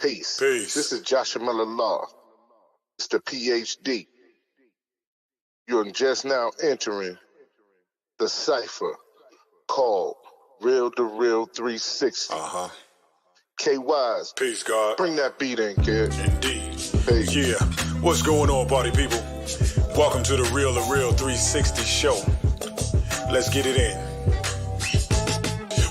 Peace. Peace. This is Joshua Miller Law, Mr. PhD. You're just now entering the cipher called Real2reel360. KYs. Peace, God. Bring that beat in, kid. Indeed. Peace. Yeah. What's going on, party people? Welcome to the Real2reel360 show. Let's get it in.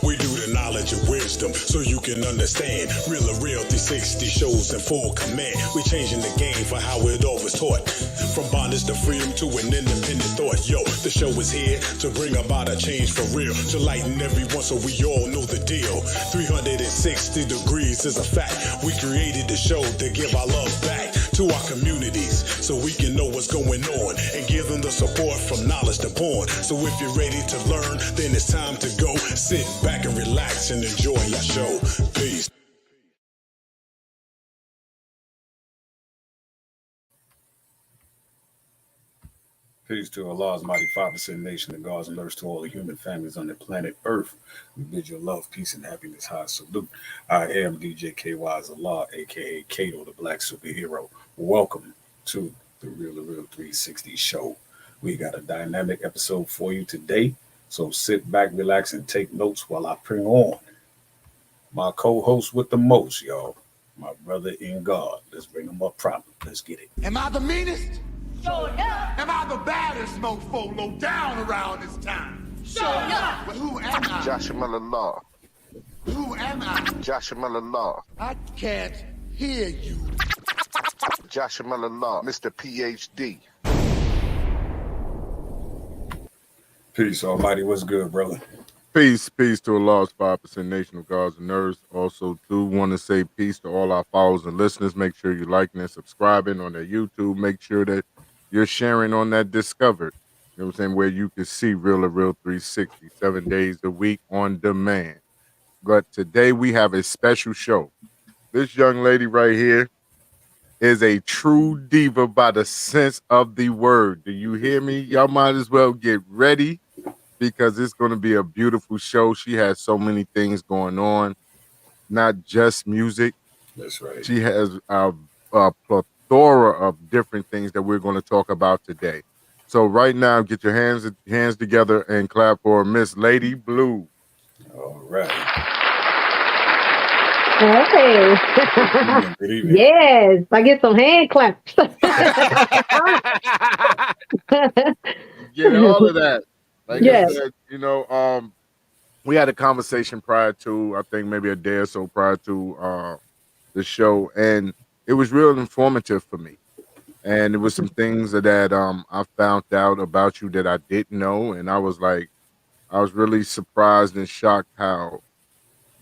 We do the knowledge of wisdom so you can understand. Real2reel360 shows in full command. We changing the game for how it all was taught. From bondage to freedom to an independent thought. Yo, the show is here to bring about a change for real. To lighten everyone so we all know the deal. 360 degrees is a fact. We created the show to give our love back to our communities so we can know what's going on and give them the support from knowledge to born. So if you're ready to learn, then it's time to go. Sit back and relax and enjoy your show. Peace. Peace to Allah's mighty 5% nation, the gods and lurks to all the human families on the planet Earth. We bid you love, peace, and happiness. High salute. I am DJ KY's Allah, aka Kato, the Black Superhero. Welcome to the Real2reel360 show. We got a dynamic episode for you today. So sit back, relax, and take notes while I bring on my co-host with the most, y'all. My brother in God. Let's bring him up proper. Let's get it. Am I the meanest? Sure enough. Am I the baddest mofo low down around this time? Sure enough. But who am I? Joshua Miller Law. Who am I? Joshua Miller Law. I can't hear you. Joshua Miller Law, Mr. PhD. Peace, Almighty. What's good, brother? Peace to Allah's 5% nation of gods and nerds. Also, do want to say peace to all our followers and listeners. Make sure you're liking and subscribing on their YouTube. Make sure that you're sharing on that Discovered. You know what I'm saying? Where you can see Real2reel360 7 days a week on demand. But today we have a special show. This young lady right here is a true diva by the sense of the word. Do you hear me? Y'all might as well get ready, because it's going to be a beautiful show. She has so many things going on, not just music. That's right. She has a plethora of different things that we're going to talk about today. So right now, get your hands together and clap for Miss Lady Blue. All right. Hey. Good evening. Yes, I get some hand claps. Get all of that. Like Yes. I said, we had a conversation prior to, I think maybe a day or so prior to the show, and it was real informative for me. And there was some things that I found out about you that I didn't know, and I was really surprised and shocked how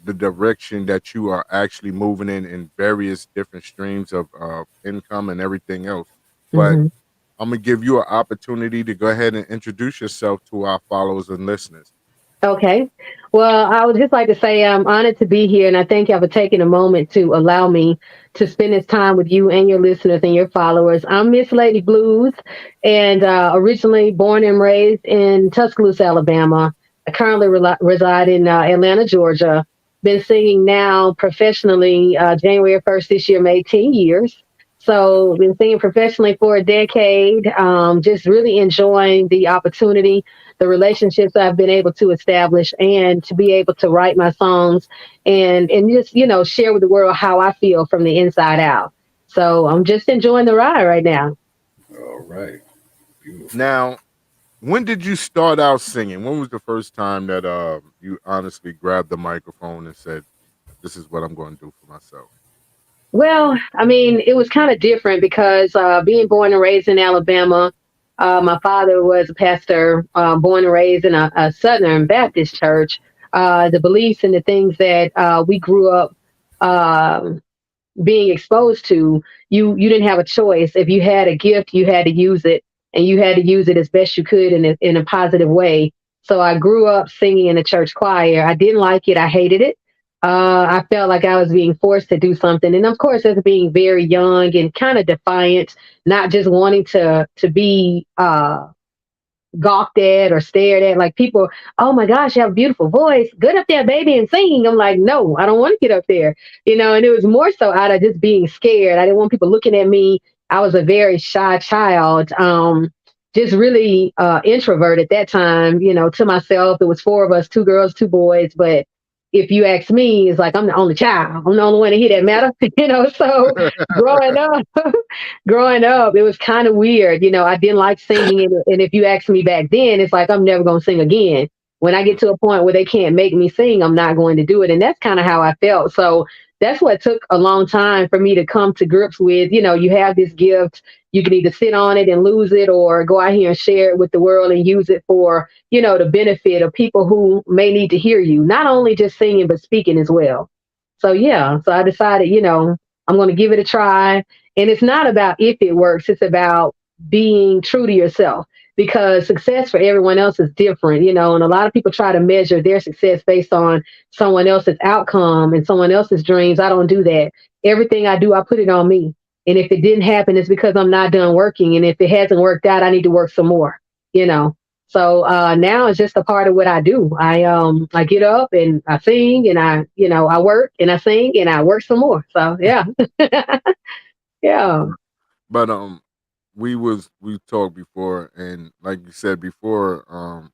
the direction that you are actually moving in various different streams of income and everything else. But I'm going to give you an opportunity to go ahead and introduce yourself to our followers and listeners. Okay. Well, I would just like to say I'm honored to be here, and I thank you for taking a moment to allow me to spend this time with you and your listeners and your followers. I'm Miss Lady Blues, and originally born and raised in Tuscaloosa, Alabama. I currently reside in Atlanta, Georgia. Been singing now professionally January 1st this year, made 10 years. So been singing professionally for a decade, just really enjoying the opportunity, the relationships I've been able to establish, and to be able to write my songs and just, share with the world how I feel from the inside out. So I'm just enjoying the ride right now. All right. Beautiful. Now, when did you start out singing? When was the first time that you honestly grabbed the microphone and said, this is what I'm going to do for myself? Well, I mean, it was kind of different because being born and raised in Alabama, my father was a pastor, born and raised in a Southern Baptist church. The beliefs and the things that we grew up being exposed to, you didn't have a choice. If you had a gift, you had to use it, and you had to use it as best you could in a positive way. So I grew up singing in the church choir. I didn't like it. I hated it. I felt like I was being forced to do something. And of course, as being very young and kind of defiant, not just wanting to be gawked at or stared at. Like people, oh my gosh, you have a beautiful voice. Get up there, baby, and sing. I'm like, no, I don't want to get up there. And it was more so out of just being scared. I didn't want people looking at me. I was a very shy child. Just really introvert at that time, to myself. It was four of us, two girls, two boys. But if you ask me, it's like I'm the only child. I'm the only one to hear that matter, So growing up, it was kind of weird. I didn't like singing, and if you ask me back then, it's like I'm never gonna sing again. When I get to a point where they can't make me sing, I'm not going to do it, and that's kind of how I felt. So that's what took a long time for me to come to grips with. You have this gift. You can either sit on it and lose it, or go out here and share it with the world and use it for, the benefit of people who may need to hear you, not only just singing, but speaking as well. So, yeah, so I decided, I'm going to give it a try. And it's not about if it works, it's about being true to yourself, because success for everyone else is different, and a lot of people try to measure their success based on someone else's outcome and someone else's dreams. I don't do that. Everything I do, I put it on me. And if it didn't happen, it's because I'm not done working. And if it hasn't worked out, I need to work some more, So now it's just a part of what I do. I get up and I sing, and I work and I sing and I work some more. So yeah. Yeah. But we talked before, and like you said before,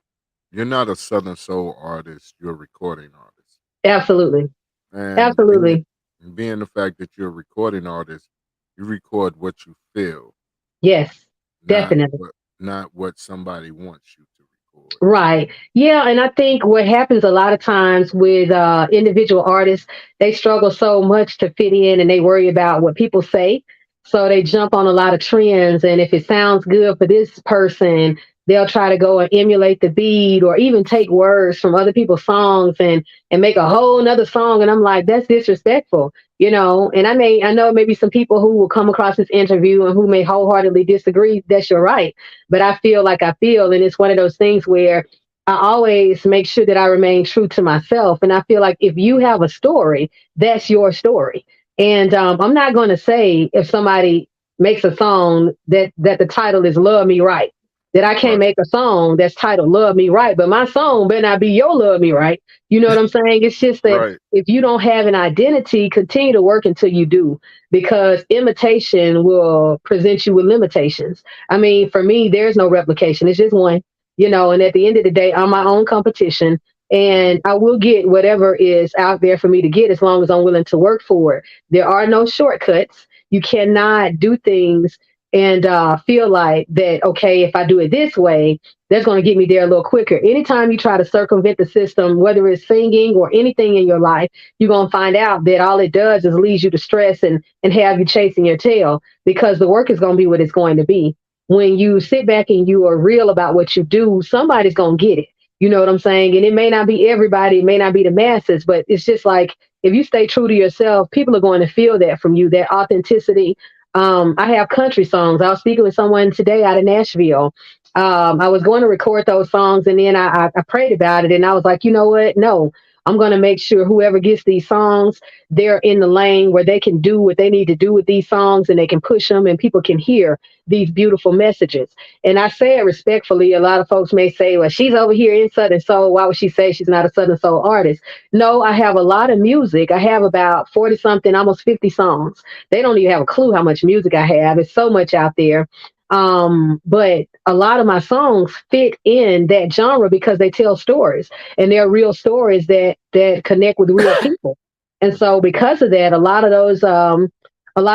you're not a Southern soul artist, you're a recording artist. Absolutely. And Absolutely. being the fact that you're a recording artist, you record what you feel. Yes, definitely. Not what somebody wants you to record. Right. Yeah. And I think what happens a lot of times with individual artists, they struggle so much to fit in, and they worry about what people say. So they jump on a lot of trends. And if it sounds good for this person, they'll try to go and emulate the beat, or even take words from other people's songs and make a whole nother song. And I'm like, that's disrespectful. And I know maybe some people who will come across this interview and who may wholeheartedly disagree. That's your right. But I feel like I feel, and it's one of those things where I always make sure that I remain true to myself. And I feel like if you have a story, that's your story. And I'm not going to say, if somebody makes a song that the title is Love Me Right, that I can't make a song that's titled Love Me Right, but my song better not be your Love Me Right. You know what I'm saying? It's just that if you don't have an identity, continue to work until you do, because imitation will present you with limitations. I mean, for me, there's no replication. It's just one, and at the end of the day, I'm my own competition, and I will get whatever is out there for me to get, as long as I'm willing to work for it. There are no shortcuts. You cannot do things and feel like that, okay, if I do it this way, that's going to get me there a little quicker. Anytime you try to circumvent the system, whether it's singing or anything in your life, you're going to find out that all it does is leads you to stress and have you chasing your tail, because the work is going to be what it's going to be. When you sit back and you are real about what you do, somebody's going to get it. You know what I'm saying? And it may not be everybody, it may not be the masses, but it's just like, if you stay true to yourself, people are going to feel that from you, that authenticity. I have country songs. I was speaking with someone today out of Nashville. I was going to record those songs, and then I prayed about it, and I was like, you know what? No, I'm going to make sure whoever gets these songs, they're in the lane where they can do what they need to do with these songs, and they can push them, and people can hear these beautiful messages. And I say it respectfully. A lot of folks may say, well, she's over here in Southern Soul. Why would she say she's not a Southern Soul artist? No, I have a lot of music. I have about 40 something, almost 50 songs. They don't even have a clue how much music I have. It's so much out there. But a lot of my songs fit in that genre because they tell stories, and they're real stories that connect with real people. And so because of that, a lot of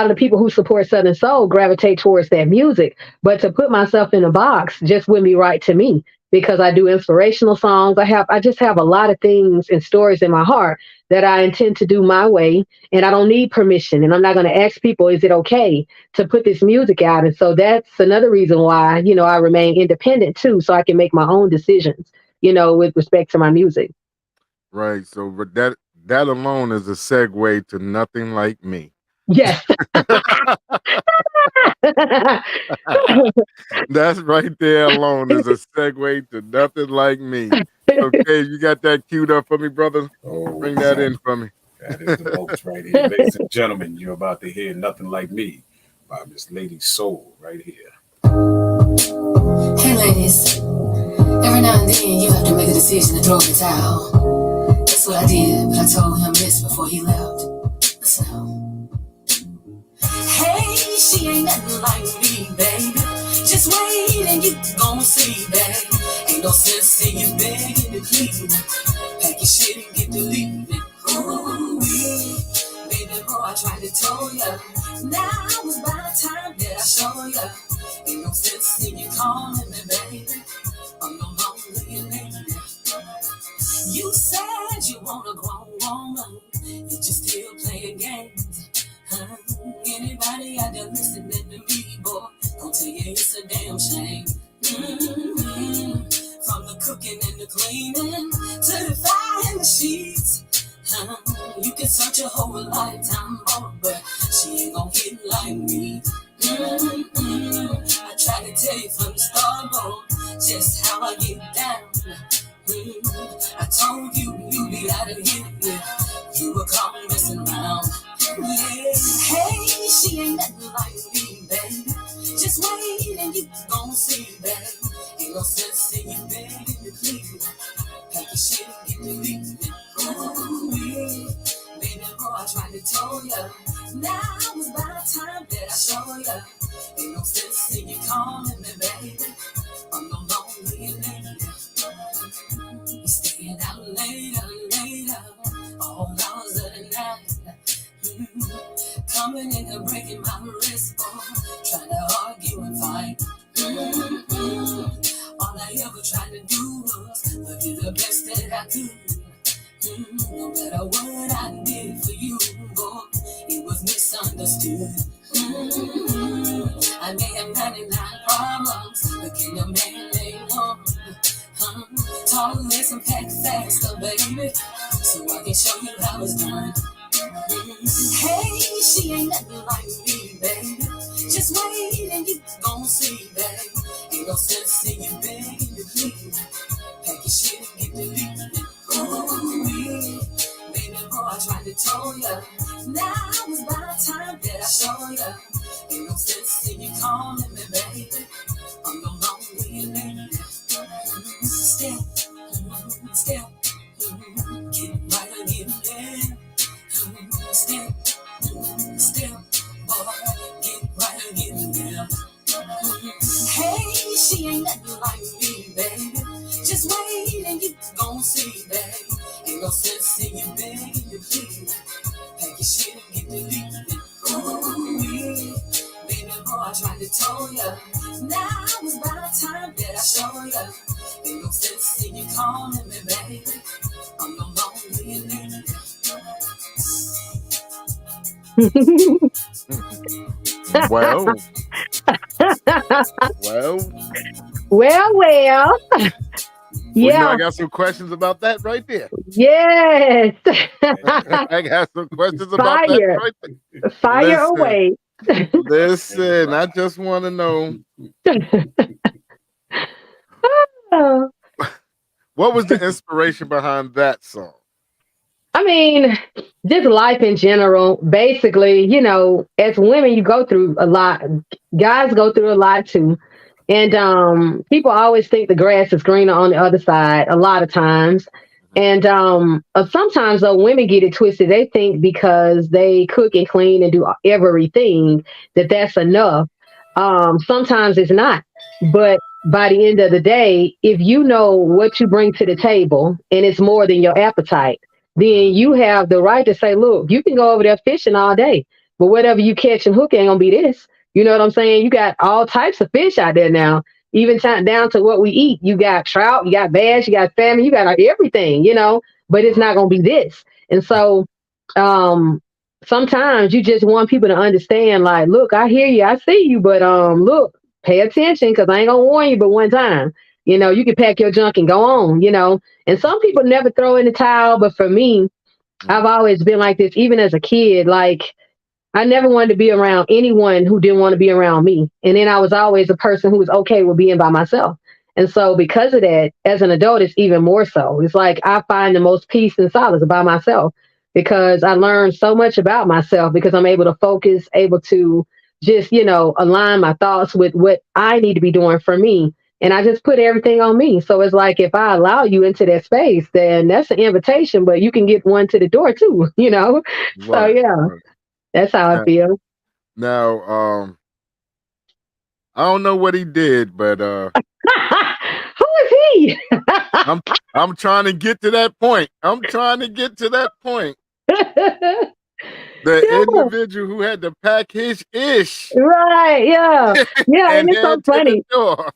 the people who support Southern Soul gravitate towards that music. But to put myself in a box just wouldn't be right to me, because I do inspirational songs. I just have a lot of things and stories in my heart that I intend to do my way, and I don't need permission. And I'm not going to ask people, is it okay to put this music out? And so that's another reason why, I remain independent too, so I can make my own decisions, with respect to my music. Right. So but that alone is a segue to Nothing Like Me. Yes. That's right there alone is a segue to Nothing Like Me. Okay, you got that queued up for me, brother? Oh, bring that in for me. That is the most right here. Ladies and gentlemen, you're about to hear Nothing Like Me by Miss Lady Soul right here. Hey ladies, Every now and then you have to make a decision to throw in the towel. That's what I did, but I told him this before he left. Listen now. Hey, she ain't nothing like me, baby. Just wait and you gon' see, baby. Ain't no sense in you begging to please. Pack your shit and get to leaving. Ooh, baby boy, I tried to tell ya. Now it's about time that I show ya. Ain't no sense in you calling me, baby. I'm no longer your lady. You said you want a grown woman, you just still playing games. Anybody out there listening to me, boy, gon' tell you it's a damn shame. From the cooking and the cleaning to the fire and the sheets. You can search your whole lifetime, boy, but she ain't gon' hit like me. I tried to tell you from the start, boy, just how I get down. I told you you'd be out of here if you were caught messing around. Yeah. Hey, she ain't nothing like me, baby. Just wait and you gon' see, baby. Ain't no sense in you begging to please. Pack your shit and get to leaving. Ooh, yeah. Baby boy, I tried to tell ya. Now it's about time that I show ya. Ain't no sense in you calling me, baby. I'm no longer your lady. You staying out later, all hours of the night. Coming in and breaking my wrist, boy. Trying to argue and fight. All I ever tried to do was look at the best that I could. No matter what I did for you, boy, it was misunderstood. I may have 99 problems, but can your man name one? Talk less and pack faster, baby, so I can show you how it's done. Hey, she ain't nothing like me, baby. Just wait and you gon' see, baby. Ain't no sense in you begging to please. Pack your shit and get to leaving. Ooh, yeah. Baby boy, I tried to tell ya. Now it's about time that I show ya. Ain't no sense in you calling me, baby. I'm no longer your lady. Step, step, get right again there. Step, step, boy, get right again there. Hey, she ain't nothing like me, baby. Just wait and you gon' see, baby. Ain't no sense in you begging to please. Pack your shit and get to leaving. Ooh, yeah. Baby boy, I tried to tell ya. Now it's about time that I show ya. Ain't no sense in you calling me, baby. I'm no longer your lady. Well, Well. you know, Yeah. I got some questions about that right there. Yes. I got some questions about that Fire. right there. Fire away. Listen, I just want to know Oh. what was the inspiration behind that song? I mean, just life in general. Basically, you know, as women, you go through a lot. Guys go through a lot too. And people always think the grass is greener on the other side a lot of times. And sometimes, though, women get it twisted. They think because they cook and clean and do everything that that's enough. Sometimes it's not. But by the end of the day, if you know what you bring to the table and it's more than your appetite, then you have the right to say, look, you can go over there fishing all day, but whatever you catch and hook ain't gonna be this. You know what I'm saying? You got all types of fish out there now, even down to what we eat. You got trout, you got bass, you got salmon, you got everything, you know, but it's not gonna be this. And so sometimes you just want people to understand, like, look, I hear you, I see you, but look, pay attention because I ain't gonna warn you but one time. You know, you can pack your junk and go on, you know. And some people never throw in the towel, but for me, I've always been like this, even as a kid. Like, I never wanted to be around anyone who didn't want to be around me. And then I was always a person who was okay with being by myself. And so because of that, as an adult, it's even more so. It's like I find the most peace and solace by myself because I learned so much about myself because I'm able to focus, able to just, you know, align my thoughts with what I need to be doing for me And I just put everything on me. So it's like if I allow you into that space, then that's an invitation, but you can get one to the door too, you know? So Right, yeah, right. that's how I Now, feel. now, I don't know what he did, but Who is he? I'm I'm trying to get to that point. I'm trying to get to that point. The Yeah, individual who had to pack his ish right. Yeah. Yeah. And and it's so head to the funny. door.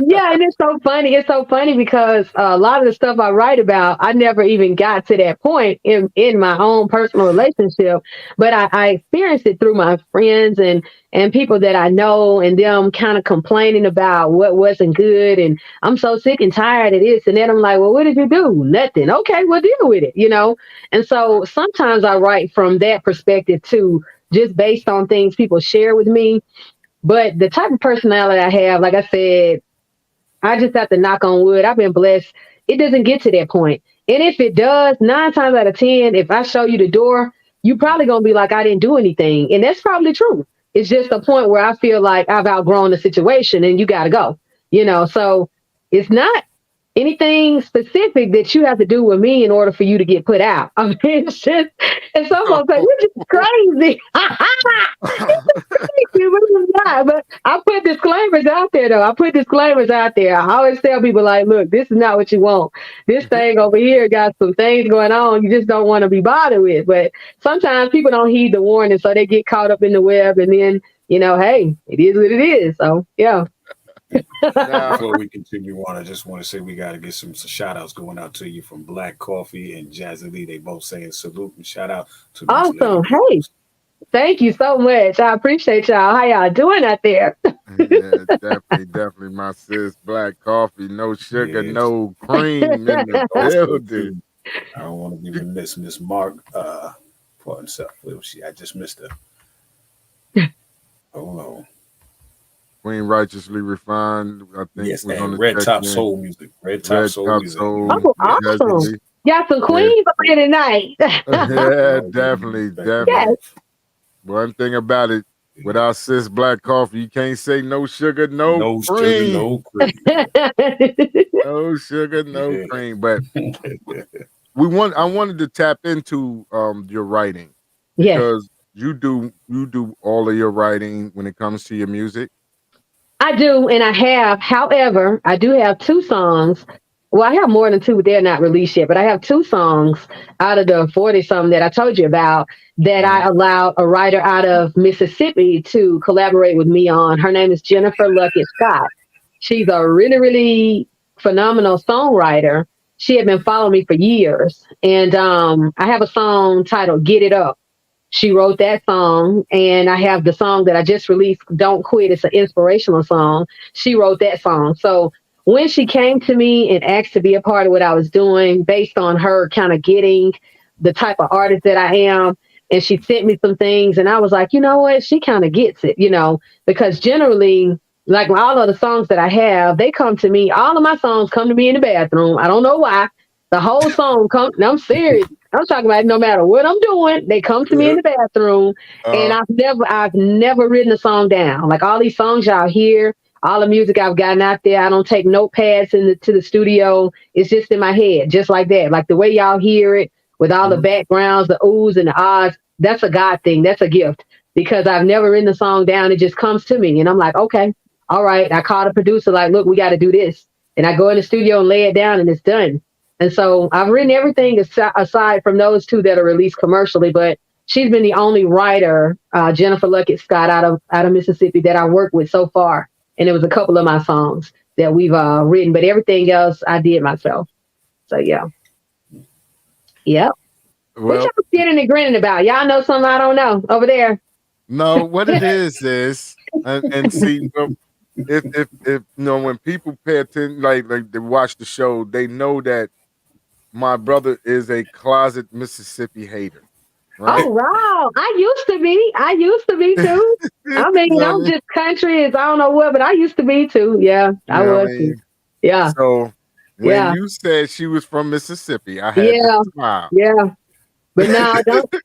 Yeah, and it's so funny. It's so funny because a lot of the stuff I write about, I never even got to that point in my own personal relationship. But I experienced it through my friends and people that I know, and them kind of complaining about what wasn't good. And I'm so sick and tired of this. And then I'm like, well, what did you do? Nothing. Okay, we'll deal with it, you know? And so sometimes I write from that perspective too, just based on things people share with me. But the type of personality I have, like I said, I just have to knock on wood. I've been blessed. It doesn't get to that point. And if it does, 9 times out of 10, if I show you the door, you probably going to be like, I didn't do anything. And that's probably true. It's just a point where I feel like I've outgrown the situation and you got to go, you know? So it's not anything specific that you have to do with me in order for you to get put out. I mean, it's just, and some folks say, you're just crazy. But I put disclaimers out there, though. I put disclaimers out there. I always tell people, like, look, this is not what you want. This thing over here got some things going on you just don't want to be bothered with. But sometimes people don't heed the warning, so they get caught up in the web, and then, you know, hey, it is what it is. So, yeah. Now, Before we continue on, I just want to say we got to get some shout outs going out to you from Black Coffee and Jazzy Lee. They both saying salute and shout out to Miss Awesome. Lady. Hey, thank you so much. I appreciate y'all. How y'all doing out there? yeah, definitely my sis, Black Coffee, no sugar, Yes. no cream in the Also, building. too, I don't want to be remiss, Miss Mark. For himself, where was she? I just missed her. Hold on. Queen Righteously Refined, I think Yes, we're and gonna Red check Top in. Soul Music. Red Top Soul Top Music. Soul, Oh, Jazzy awesome. Lee. Got some queens up here tonight. Yeah, definitely. Yes. One thing about it, without sis Black Coffee, you can't say no sugar, no No sugar, cream. no cream. No sugar, no Yeah. cream. But I wanted to tap into your writing Yes. because you do all of your writing when it comes to your music. I do, and I have. However, I do have 2 songs. Well, I have more than 2, but they're not released yet. But I have 2 songs out of the 40 something that I told you about that I allowed a writer out of Mississippi to collaborate with me on. Her name is Jennifer Luckett Scott. She's a really, really phenomenal songwriter. She had been following me for years, and I have a song titled "Get It Up." She wrote that song, and I have the song that I just released, Don't Quit. It's an inspirational song. She wrote that song. So when she came to me and asked to be a part of what I was doing based on her kind of getting the type of artist that I am, and she sent me some things, and I was like, you know what? She kind of gets it, you know, because generally, like all of the songs that I have, they come to me. All of my songs come to me in the bathroom. I don't know why. The whole song I'm serious. I'm talking about no matter what I'm doing, they come to me in the bathroom, and I've never written a song down. Like all these songs y'all hear, all the music I've gotten out there, I don't take notepads to the studio. It's just in my head, just like that. Like the way y'all hear it with all the backgrounds, the oohs and the ahs. That's a God thing. That's a gift because I've never written the song down. It just comes to me, and I'm like, okay, all right. I call the producer, like, look, we got to do this, and I go in the studio and lay it down, and it's done. And so I've written everything aside from those 2 that are released commercially, but she's been the only writer, Jennifer Luckett Scott out of Mississippi, that I worked with so far. And it was a couple of my songs that we've written, but everything else I did myself. So yeah. Yep. Well, what y'all sitting and grinning about? Y'all know something I don't know over there. No, what it is, and see, if you know, when people pay attention, like they watch the show, they know that my brother is a closet Mississippi hater. Right? Oh wow. I used to be too. I mean, I'm just country as I don't know what, but I used to be too. Yeah, I was. Too. Yeah. So when you said she was from Mississippi, I had to smile. Yeah. But no,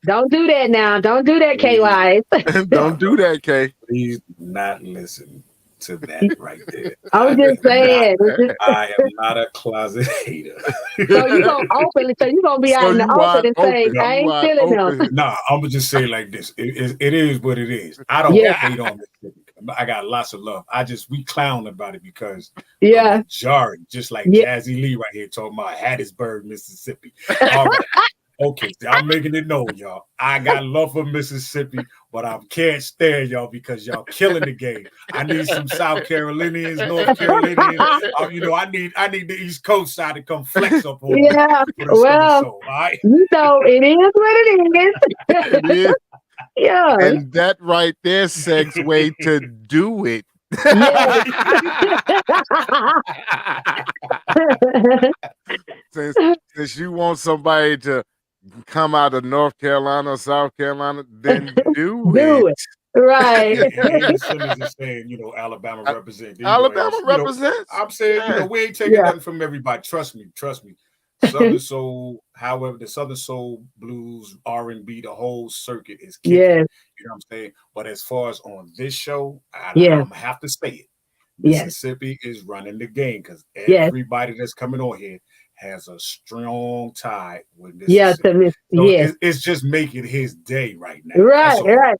don't do that now. Don't do that, KY. Don't do that, K. Please not listen. to that right there. I was just saying. I am not a closet hater. So you gonna open? So you gonna be So out in the you wide open and say, open. "I You ain't wide feeling them." open. Nah, I'm gonna just say it like this. It is what it is. I don't Yeah. hate on Mississippi. I got lots of love. We clown about it because Yeah. the majority, just like Yeah. Jazzy Lee right here talking about Hattiesburg, Mississippi. All right. Okay, I'm making it known, y'all. I got love for Mississippi, but I can't stand y'all because y'all killing the game. I need some South Carolinians, North Carolinians. I need the East Coast side to come flex up on me. Yeah. For the Well, all right? you know, it is what it is. Yeah. Yeah. And that right there segue to do it. Yes. since you want somebody to come out of North Carolina or South Carolina, then do it. Right. Andy Simmons is saying, Alabama represents. Alabama represents. I'm saying, we ain't taking nothing from everybody. Trust me. Southern Soul, however, the Southern Soul, blues, R&B, the whole circuit is kicking. Yes. You know what I'm saying? But as far as on this show, I'm going to have to say it. Yes. Mississippi is running the game because everybody that's coming on here has a strong tie with Mississippi. Yeah, it's just making his day right now. Right.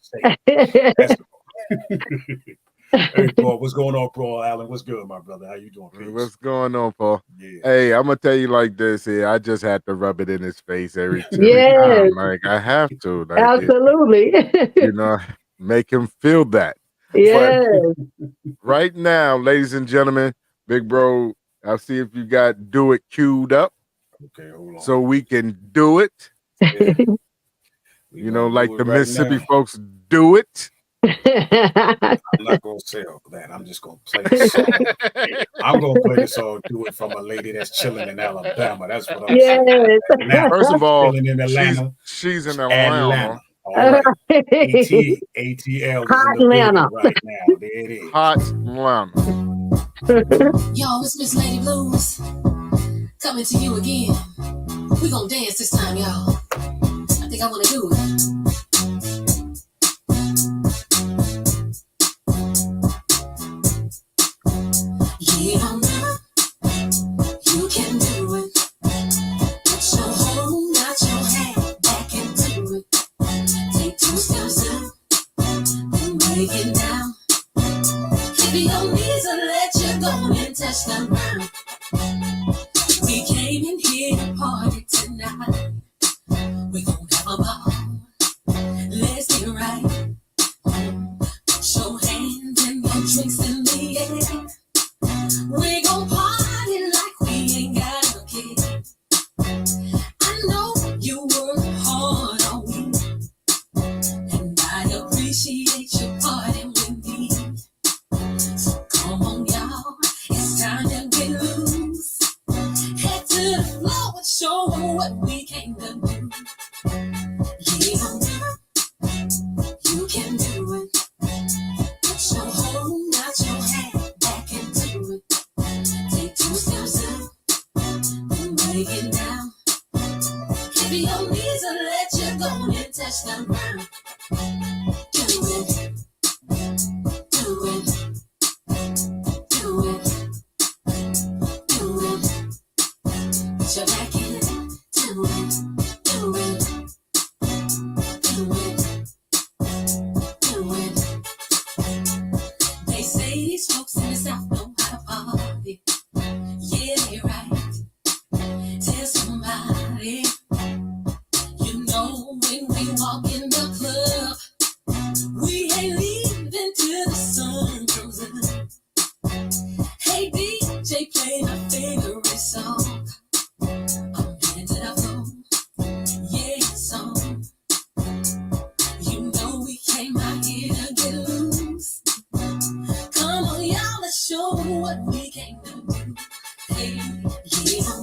Hey, bro, what's going on, bro? Alan, what's good, my brother? How you doing? Peace? What's going on, Paul? Yeah. Hey, I'm gonna tell you like this here. I just had to rub it in his face every time. Like I have to. Like, absolutely. Make him feel that. Yes. But right now, ladies and gentlemen, big bro, I'll see if you got "Do It" queued up. Okay, hold on. So we can do it. Yeah. Like the right Mississippi now. folks do it. I'm not gonna say all that. I'm just gonna play the song. I'm gonna play the song "Do It" from a lady that's chilling in Alabama. That's what I'm saying. Now, first of all, in Atlanta. She's in Atlanta. All right. ATL is Hot in the Atlanta. building right now. There it is. Hot Atlanta. Yo, it's Miss Lady Blues coming to you again. We gonna dance this time, y'all. I think I wanna do it. Yeah, you can do it. Put your whole, not your hand back into it. Take 2 steps up, then break it down. Keep your knees and let you go and touch the ground. We came in here to party tonight. We gon' have a ball. Let's get right. Put your hands and your drinks in the air. We gon' party like we ain't got no care. I know you work hard all week, and I appreciate you partying with me. So come on, y'all, it's time to get loose. Head to the floor and show 'em what we came to do. Yeah, you can do it. Put your whole, not your hand back into it. Take 2 steps up, then break it down. Keep your knees and let you go and touch the ground. Do it, do it, do it, do it. Put your back in, do it, do it, do it, do it. They say these folks in the South know how to party. Yeah, they're right. Tell somebody. You know when we walk in the club, we ain't leaving till the sun comes up. Hey DJ, play my favorite song. I'm heading to the floor. Yeah, song. You know we came out here to get loose. Come on, y'all, let's show 'em what we came to do. Hey, yeah,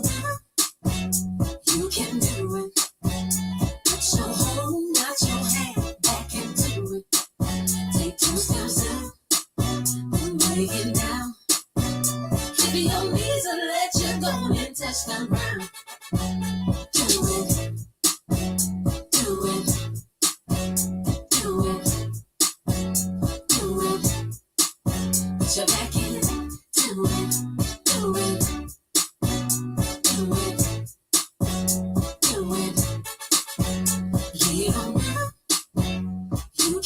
you can do it. Put your whole, not your hand back into it. Take 2 steps up, then break it down. Keep your knees and let you go and touch the ground. Do it, do it, do it, do it. Put your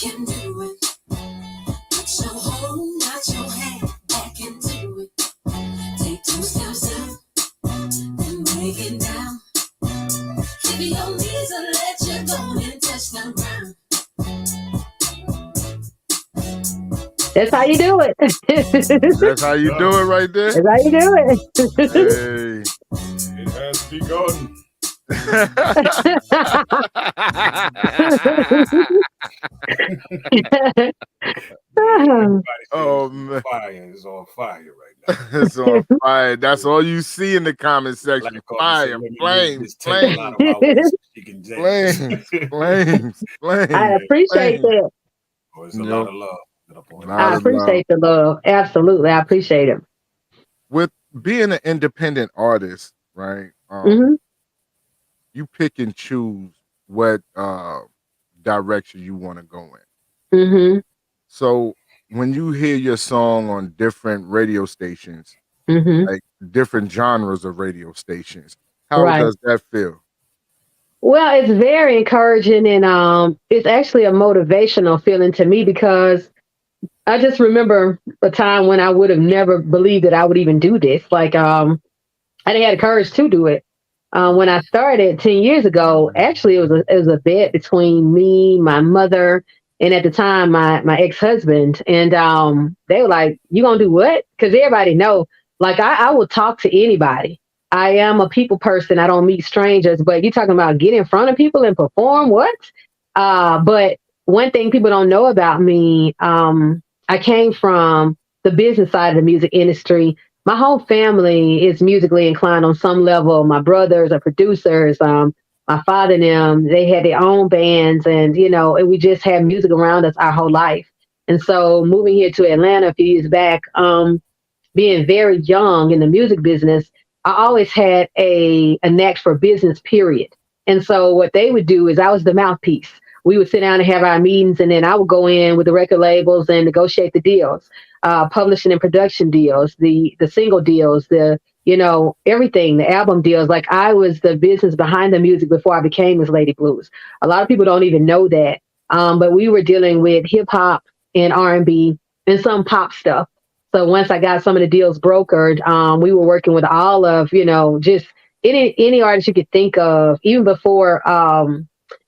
can do it. Put your whole, not your hand back into it. Take 2 steps up, then break it down. Keep your knees and let you go and touch the ground. That's how you do it. That's how you do it right there. That's how you do it. Hey. It has begun. Oh, man. Fire is on fire right now. It's on fire. That's all you see in the comment section. Fire, flames, flames, flames, flames, flames. I appreciate that. Oh, it's a lot of love. I appreciate the love. Absolutely. I appreciate it. With being an independent artist, right? Mm-hmm. You pick and choose what direction you want to go in. Mm-hmm. So when you hear your song on different radio stations, Mm-hmm. like different genres of radio stations, how Right. does that feel? Well, it's very encouraging, and it's actually a motivational feeling to me because I just remember a time when I would have never believed that I would even do this. Like, I didn't have the courage to do it. When I started 10 years ago, actually, it was a bet between me, my mother, and at the time, my ex-husband. And they were like, "You gonna do what?" Because everybody know, like, I will talk to anybody. I am a people person. I don't meet strangers. But you're talking about get in front of people and perform, what? But one thing people don't know about me, I came from the business side of the music industry. My whole family is musically inclined on some level. My brothers are producers. My father and them, they had their own bands, and and we just had music around us our whole life. And so moving here to Atlanta a few years back, being very young in the music business, I always had a knack for business, period. And so what they would do is I was the mouthpiece. We would sit down and have our meetings, and then I would go in with the record labels and negotiate the deals, publishing and production deals, the single deals, everything, the album deals. Like I was the business behind the music before I became Miss Lady Blues. A lot of people don't even know that. But we were dealing with hip hop and R&B and some pop stuff. So once I got some of the deals brokered, we were working with all of, just any artist you could think of, even before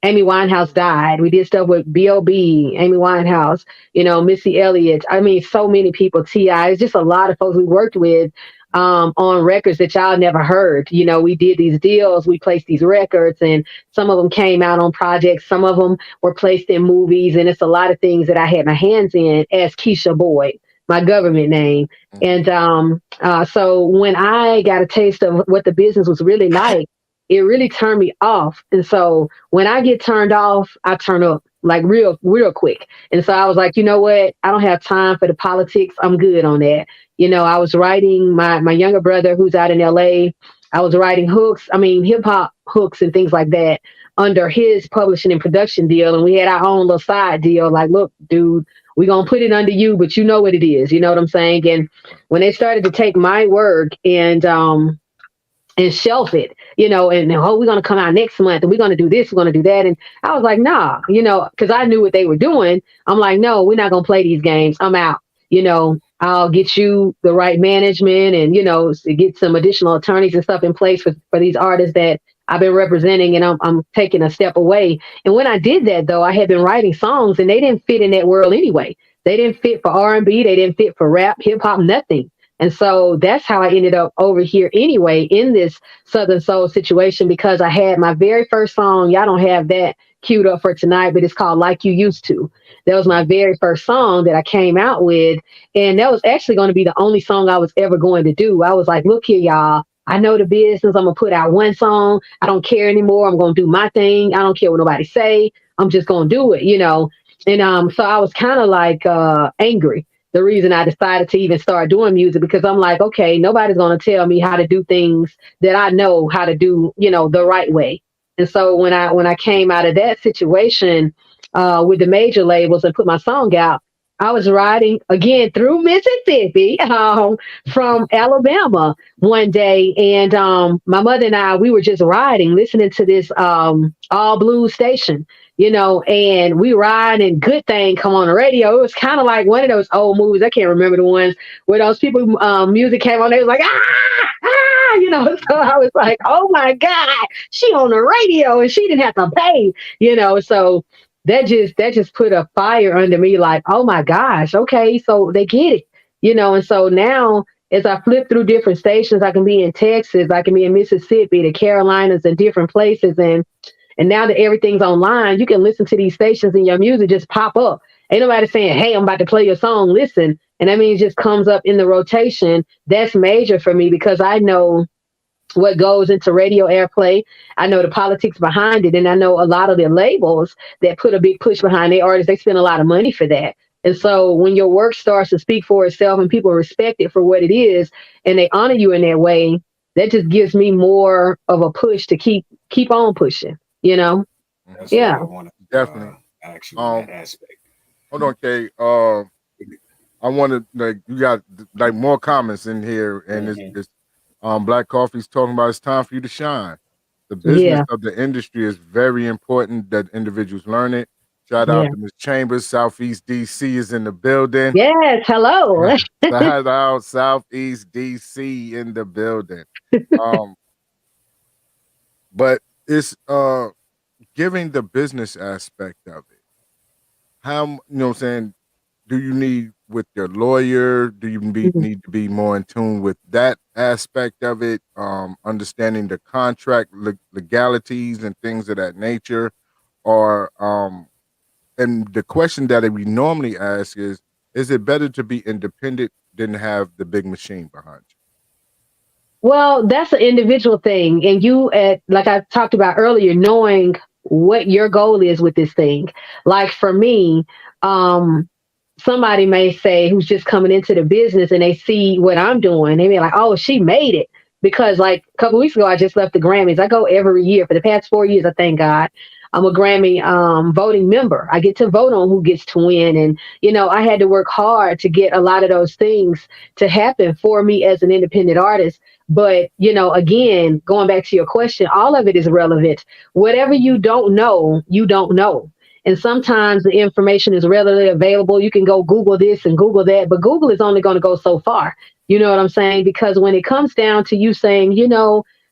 Amy Winehouse died. We did stuff with B.O.B., Amy Winehouse, Missy Elliott. I mean, so many people, T.I. It's just a lot of folks we worked with on records that y'all never heard. We did these deals, we placed these records, and some of them came out on projects. Some of them were placed in movies, and it's a lot of things that I had my hands in as Keisha Boyd, my government name. And so when I got a taste of what the business was really like, it really turned me off. And so when I get turned off, I turn up like real quick. And so I was like, you know what? I don't have time for the politics. I'm good on that. I was writing my younger brother who's out in LA. I was writing hip hop hooks and things like that under his publishing and production deal. And we had our own little side deal. Like, look, dude, we're going to put it under you, but you know what it is. You know what I'm saying? And when they started to take my work and shelf it, and we're going to come out next month and we're going to do this, we're going to do that. And I was like, nah, because I knew what they were doing. I'm like, no, we're not going to play these games. I'm out. I'll get you the right management and, get some additional attorneys and stuff in place for these artists that I've been representing, and I'm taking a step away. And when I did that, though, I had been writing songs and they didn't fit in that world anyway. They didn't fit for R&B. They didn't fit for rap, hip hop, nothing. And so that's how I ended up over here anyway in this Southern Soul situation, because I had my very first song. Y'all don't have that queued up for tonight, but it's called Like You Used To. That was my very first song that I came out with. And that was actually going to be the only song I was ever going to do. I was like, look here, y'all. I know the business. I'm going to put out one song. I don't care anymore. I'm going to do my thing. I don't care what nobody say. I'm just going to do it, And so I was kind of like angry. The reason I decided to even start doing music, because I'm like, okay, nobody's going to tell me how to do things that I know how to do, the right way. And so when I came out of that situation with the major labels and put my song out, I was riding again through Mississippi from Alabama one day. And my mother and I, we were just riding, listening to this all blues station. and we ride and Good Thing come on the radio. It was kind of like one of those old movies. I can't remember the ones where those people, music came on. They was like, so I was like, oh my God, she on the radio and she didn't have to pay, so that just put a fire under me like, oh my gosh, okay, so they get it, and so now as I flip through different stations, I can be in Texas, I can be in Mississippi, the Carolinas, and different places. And now that everything's online, you can listen to these stations and your music just pop up. Ain't nobody saying, hey, I'm about to play your song, listen. And that means it just comes up in the rotation. That's major for me because I know what goes into radio airplay. I know the politics behind it. And I know a lot of the labels that put a big push behind their artists, they spend a lot of money for that. And so when your work starts to speak for itself and people respect it for what it is and they honor you in that way, that just gives me more of a push to keep on pushing, That's Yeah. what I want to Definitely. ask you in that aspect. Hold on, Kay. I wanted you got more comments in here, and it's Black Coffee's talking about it's time for you to shine. The business of the industry is very important that individuals learn it. Shout out to Ms. Chambers. Southeast DC is in the building. Yes, hello. Shout out Southeast DC in the building. But it's giving the business aspect of it. How, what I'm saying, do you need with your lawyer? Do you need to be more in tune with that aspect of it? Understanding the contract legalities and things of that nature, or and the question that we normally ask is it better to be independent than have the big machine behind you? Well, that's an individual thing. And like I talked about earlier, knowing what your goal is with this thing. Like for me, somebody may say who's just coming into the business and they see what I'm doing. They be like, oh, she made it. Because like a couple weeks ago, I just left the Grammys. I go every year for the past 4 years. I thank God. I'm a Grammy voting member. I get to vote on who gets to win. And, I had to work hard to get a lot of those things to happen for me as an independent artist. But, again, going back to your question, all of it is relevant. Whatever you don't know, you don't know. And sometimes the information is readily available. You can go Google this and Google that, but Google is only going to go so far. You know what I'm saying? Because when it comes down to you saying,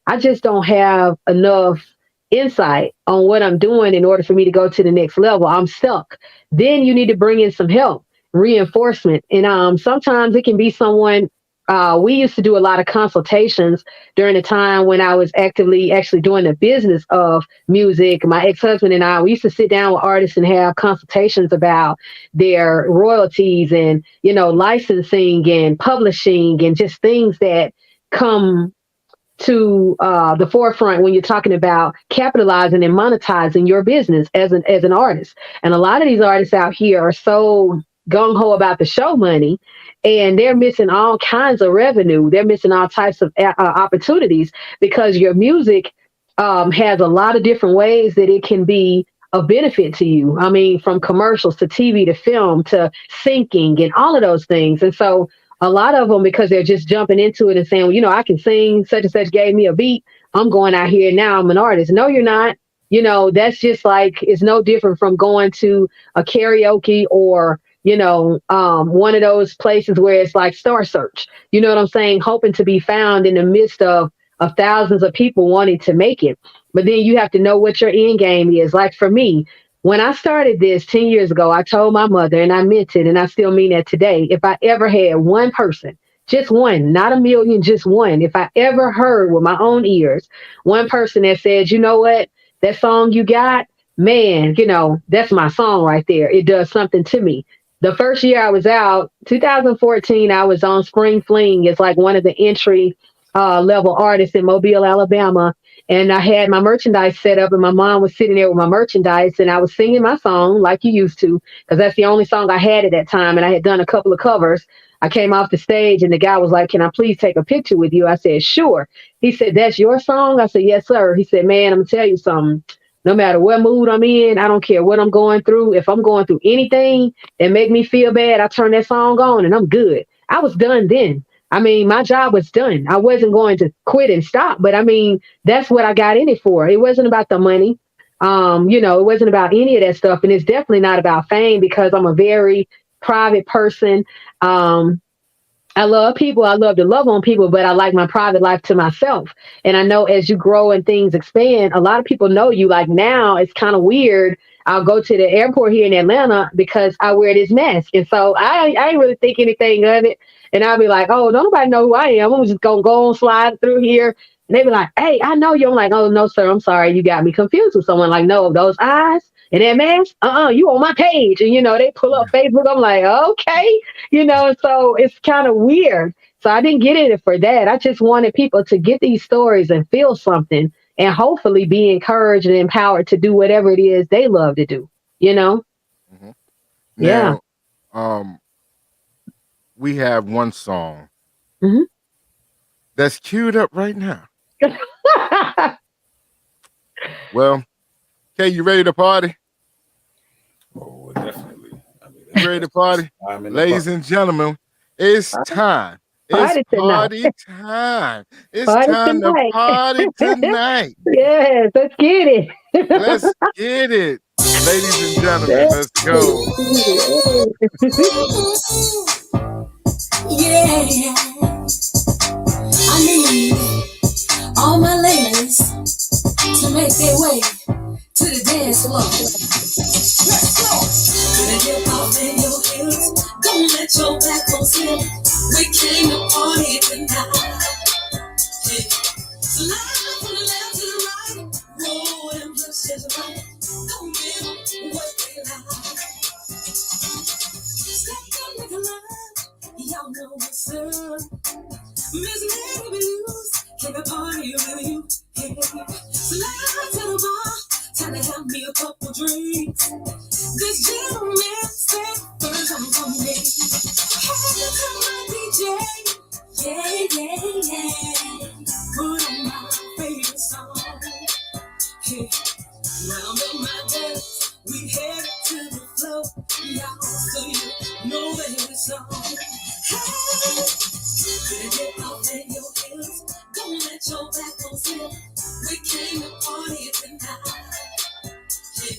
I just don't have enough insight on what I'm doing in order for me to go to the next level, I'm stuck. Then you need to bring in some help, reinforcement. And sometimes it can be someone. We used to do a lot of consultations during the time when I was actively actually doing the business of music. My ex-husband and I, we used to sit down with artists and have consultations about their royalties and, licensing and publishing and just things that come to the forefront when you're talking about capitalizing and monetizing your business as an artist. And a lot of these artists out here are so gung-ho about the show money, and they're missing all kinds of revenue. They're missing all types of opportunities because your music has a lot of different ways that it can be of benefit to you. I mean, from commercials to TV to film to syncing and all of those things. And so a lot of them, because they're just jumping into it and saying, well, I can sing, such and such gave me a beat, I'm going out here now, I'm an artist. No, you're not. That's just like, it's no different from going to a karaoke or one of those places where it's like Star Search, you know what I'm saying? Hoping to be found in the midst of thousands of people wanting to make it. But then you have to know what your end game is. Like for me, when I started this 10 years ago, I told my mother, and I meant it, and I still mean that today, if I ever had one person, just one, not a million, just one, if I ever heard with my own ears, one person that said, you know what, that song you got, man, that's my song right there. It does something to me. The first year I was out, 2014, I was on Spring Fling. It's like one of the entry level artists in Mobile, Alabama. And I had my merchandise set up and my mom was sitting there with my merchandise and I was singing my song like you used to, because that's the only song I had at that time. And I had done a couple of covers. I came off the stage and the guy was like, can I please take a picture with you? I said, sure. He said, that's your song? I said, yes, sir. He said, man, I'm gonna tell you something. No matter what mood I'm in, I don't care what I'm going through. If I'm going through anything that make me feel bad, I turn that song on and I'm good. I was done then. I mean, my job was done. I wasn't going to quit and stop, but I mean, that's what I got in it for. It wasn't about the money. It wasn't about any of that stuff. And it's definitely not about fame because I'm a very private person. I love people. I love to love on people, but I like my private life to myself. And I know as you grow and things expand, a lot of people know you. Like now, it's kind of weird. I'll go to the airport here in Atlanta because I wear this mask. And so I ain't really think anything of it. And I'll be like, oh, don't nobody know who I am. I'm just going to go on slide through here. And they be like, hey, I know you. I'm like, oh, no, sir. I'm sorry. You got me confused with someone. Like, no, those eyes and that mask, you on my page. And, they pull up Facebook. I'm like, okay. So it's kind of weird. So I didn't get in it for that. I just wanted people to get these stories and feel something and hopefully be encouraged and empowered to do whatever it is they love to do, Mm-hmm. Yeah. Now, we have one song Mhm. that's queued up right now. Well, okay, you ready to party? Oh, definitely. You ready to party? Ladies and gentlemen, it's time. It's Party tonight. party time. It's Party time to tonight. party tonight. Yes, let's get it. Let's get it. Ladies and gentlemen, let's go. Yeah, I need all my ladies to make their way to the dance floor. Let's go. Gonna get off in your heels. Don't let your back on slip. We came to party tonight. Yeah. Slide from the left to the right. Roll them hips to the right. Don't give them what they like. Step up like a line. Y'all know what's up. Miss Lady Blues, can I party with you? Hey, slide to the bar, time to have me a couple drinks. This gentleman said first I'm for me. Hey, come on, DJ. Yeah. Put on my favorite song. Hey, round up my dance, we headed to the floor. Y'all, so you know that it's on. Hey. Get off in your heels. Don't let your back on slip. We came to party tonight. Yeah.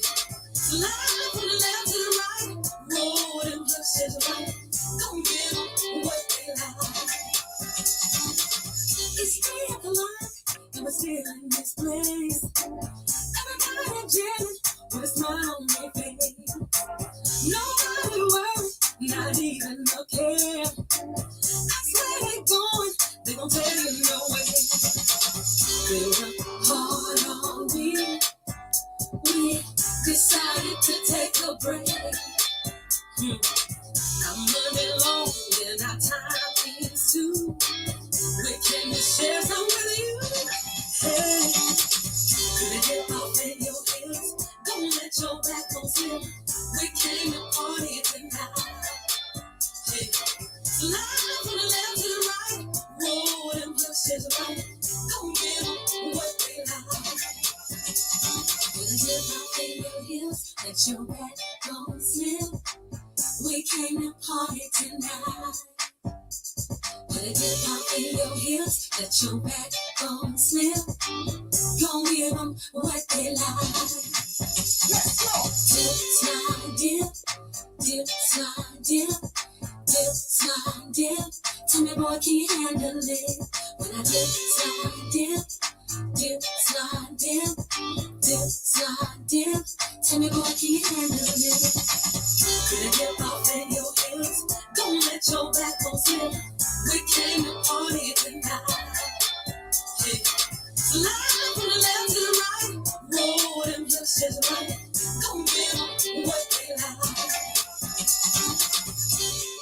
Slide from the left to the right. Roll them hips to the right. Don't give them what they like. It's 3 o'clock and we're still in this place. Everybody jamming with a smile on their face. Nobody worried, not even a care. That's where they going, they gon' tell you no way. They were hard on me. We decided to take a break. I'm running long and our time is too. We came to share some with you. Hey, couldn't get off in your heels. Don't let your back on slip. We came to party tonight. Hey, slide from the left to the right. Roll them hips to the right. Don't give them what they like. Couldn't get off in your heels. Let your back on slip. We came to party tonight. Couldn't get off in your heels. Let your back on slip. Don't give them what they like. Let's go. Dip, slide, dip. Dip, slide, dip. Dip, slide, dip. Tell me, boy, can you handle it? When I dip, slide, dip. Dip, slide, dip. Dip, slide, dip. Tell me, boy, can you handle it? Couldn't get off in your heels. Don't let your back on slip. We came to party tonight. Hey. Slide from the left to the right. Roll them hips to the right. Don't give them what they like.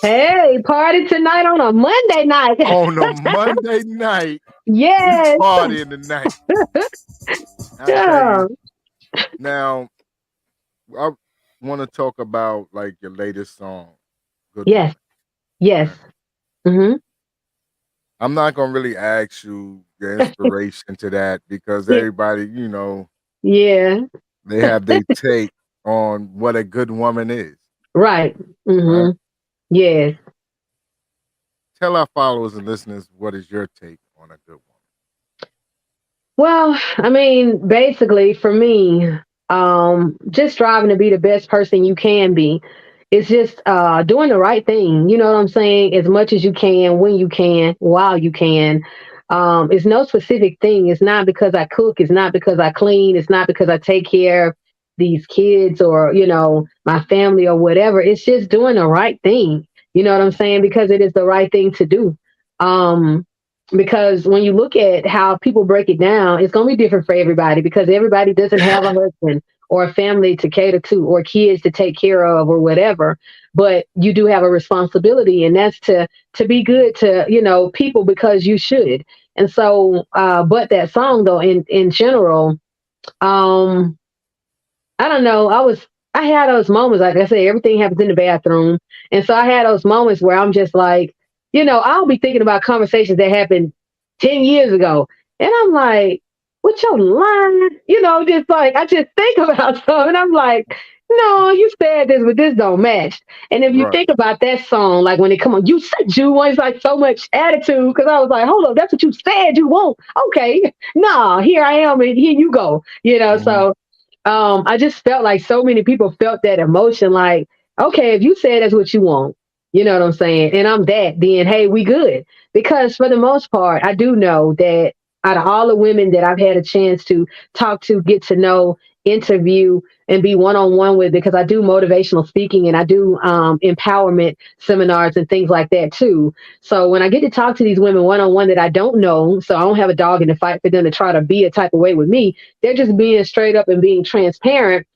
Hey, party tonight on a Monday night. On a Monday night. Yes. Party in the night. Yeah. Now, I want to talk about like your latest song. Good Yes. Yes. Mm-hmm. I'm not gonna really ask you your inspiration to that because everybody, Yeah. they have their take on what a good woman is. Right. Mm-hmm. Right? Yes. Tell our followers and listeners what is your take on a good woman. Well, I mean, basically for me, just striving to be the best person you can be. It's just doing the right thing. You know what I'm saying? As much as you can, when you can, while you can. It's no specific thing. It's not because I cook. It's not because I clean. It's not because I take care of these kids or, my family or whatever. It's just doing the right thing. You know what I'm saying? Because it is the right thing to do. Um, because when you look at how people break it down, it's going to be different for everybody because everybody doesn't have a husband or a family to cater to or kids to take care of or whatever. But you do have a responsibility, and that's to be good to people because you should. And so, but that song though, in general, um, I don't know. I had those moments, like I said, everything happens in the bathroom. And so I had those moments where I'm just like, I'll be thinking about conversations that happened 10 years ago. And I'm like, what your line? Just like, I just think about something and I'm like, no, you said this, but this don't match. And if you Right. think about that song, like when it come on, you said you want, it's like so much attitude. Cause I was like, hold up, that's what you said you won't. Okay. Nah, here I am and here you go. Mhm. So I just felt like so many people felt that emotion. Like, okay, if you say that's what you want, you know what I'm saying, and I'm that, then hey, we good. Because for the most part, I do know that out of all the women that I've had a chance to talk to, get to know, interview, and be one on one with, because I do motivational speaking and I do empowerment seminars and things like that too. So when I get to talk to these women one on one that I don't know, so I don't have a dog in the fight for them to try to be a type of way with me, they're just being straight up and being transparent.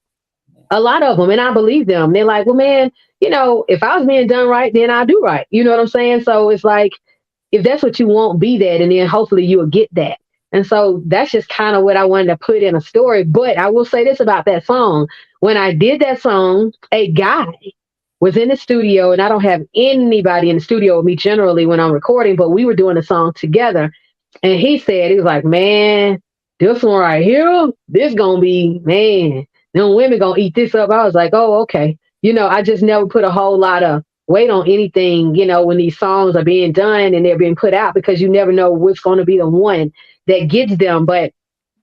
A lot of them, and I believe them. They're like, well, man, if I was being done right, then I do right. You know what I'm saying? So it's like, if that's what you want, be that, and then hopefully you'll get that. And so that's just kind of what I wanted to put in a story. But I will say this about that song. When I did that song, a guy was in the studio, and I don't have anybody in the studio with me generally when I'm recording, but we were doing a song together. And he was like, man, this one right here, this gonna be, man, them women gonna eat this up. I was like, oh, okay. I just never put a whole lot of weight on anything, when these songs are being done and they're being put out because you never know what's going to be the one that gets them. But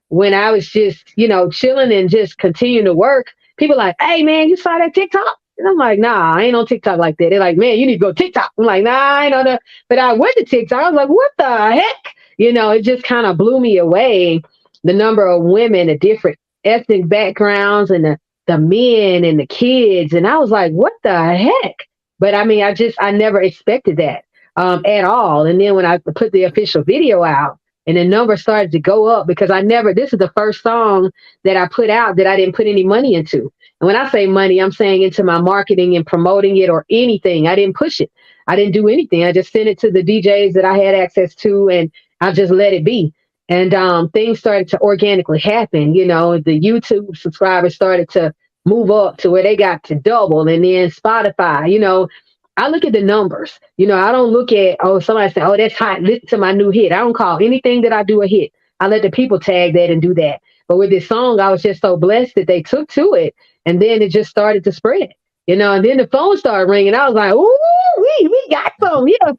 when I was just, chilling and just continuing to work, people like, hey, man, you saw that TikTok? And I'm like, nah, I ain't on TikTok like that. They're like, man, you need to go TikTok. I'm like, nah, I ain't on that. But I went to TikTok. I was like, what the heck? It just kind of blew me away. The number of women, the different ethnic backgrounds, and the men and the kids. And I was like, what the heck? But I mean, I never expected that at all. And then when I put the official video out, and the number started to go up because this is the first song that I put out that I didn't put any money into. And when I say money, I'm saying into my marketing and promoting it or anything. I didn't push it. I didn't do anything. I just sent it to the DJs that I had access to, and I just let it be. And things started to organically happen. The YouTube subscribers started to move up to where they got to double. And then Spotify, I look at the numbers. I don't look at, somebody say, oh, that's hot. Listen to my new hit. I don't call anything that I do a hit. I let the people tag that and do that. But with this song, I was just so blessed that they took to it. And then it just started to spread. And then the phone started ringing. I was like, ooh, we got some. Yeah,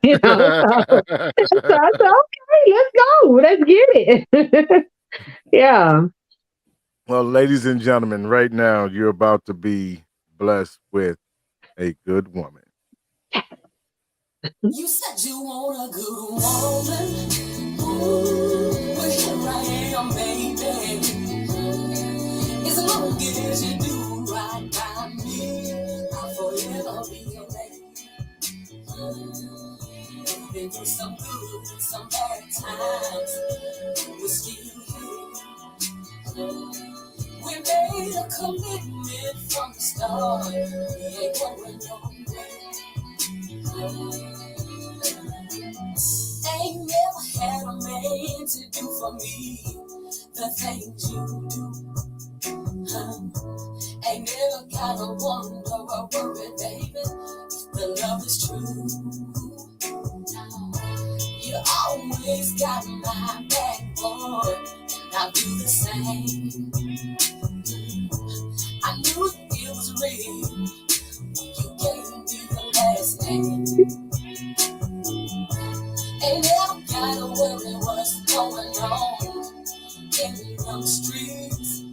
So I said, okay, let's go. Let's get it. Yeah. Well, ladies and gentlemen, right now you're about to be blessed with a good woman. You said you want a good woman. Ooh, well, here I am, baby. As long as you do right by me, I'll forever be your lady. We've been through some good and some bad times. We're still here. We made a commitment from the start. We ain't going nowhere. Ain't never had a man to do for me the things you do. Ain't never gotta wonder or worry, baby, if the love is true. You always got my back, boy, and I'll do the same. I knew it was real. You gave me the last name. Ain't never gotta worry what's going on in them streets.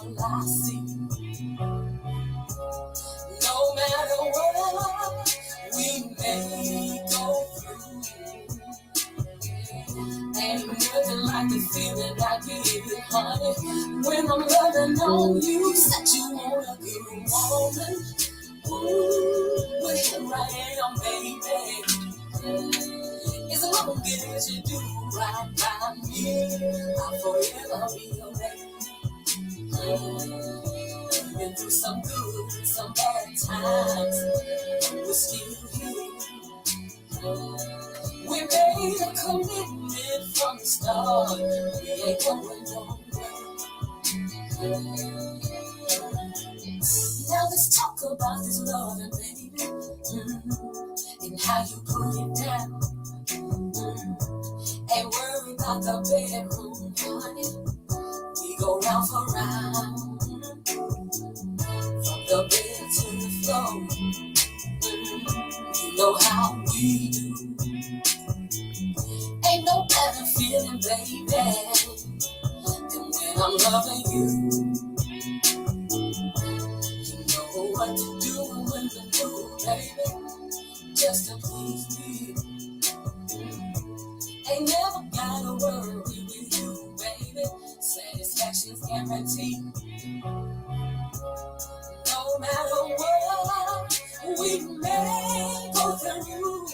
all I see. No matter what we may go through, ain't nothing like the feeling I give you, honey. When I'm loving on you, said you wanna be woman. Ooh, but here I am, baby. As long as you do right by me, I'll forever be your baby. Been through some good, some bad times, we're still here. We made a commitment from the start, we ain't going nowhere. Now let's talk about this loving, baby, and how you put it down. Ain't worried about the bedroom, honey. We go round for round, from the bed to the floor. You know how we do. Ain't no better feeling, baby, than when I'm loving you. You know what to do and when to do, baby, just to please me. Ain't never gotta worry with you, baby. Satisfaction's guaranteed. No matter what we may go through,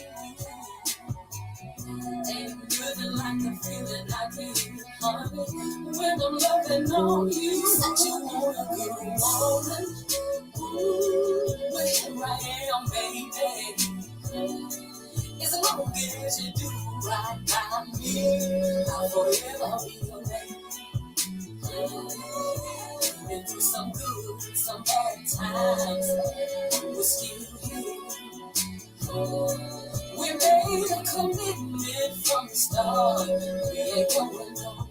ain't nothing like the feeling I get, honey. When I'm loving on you, said you wanna be a woman. Ooh, but here I am, baby. As long as you do right by me, I'll forever be your baby. Been through some good, some bad times, we're still here. We made a commitment from the start, we ain't going nowhere.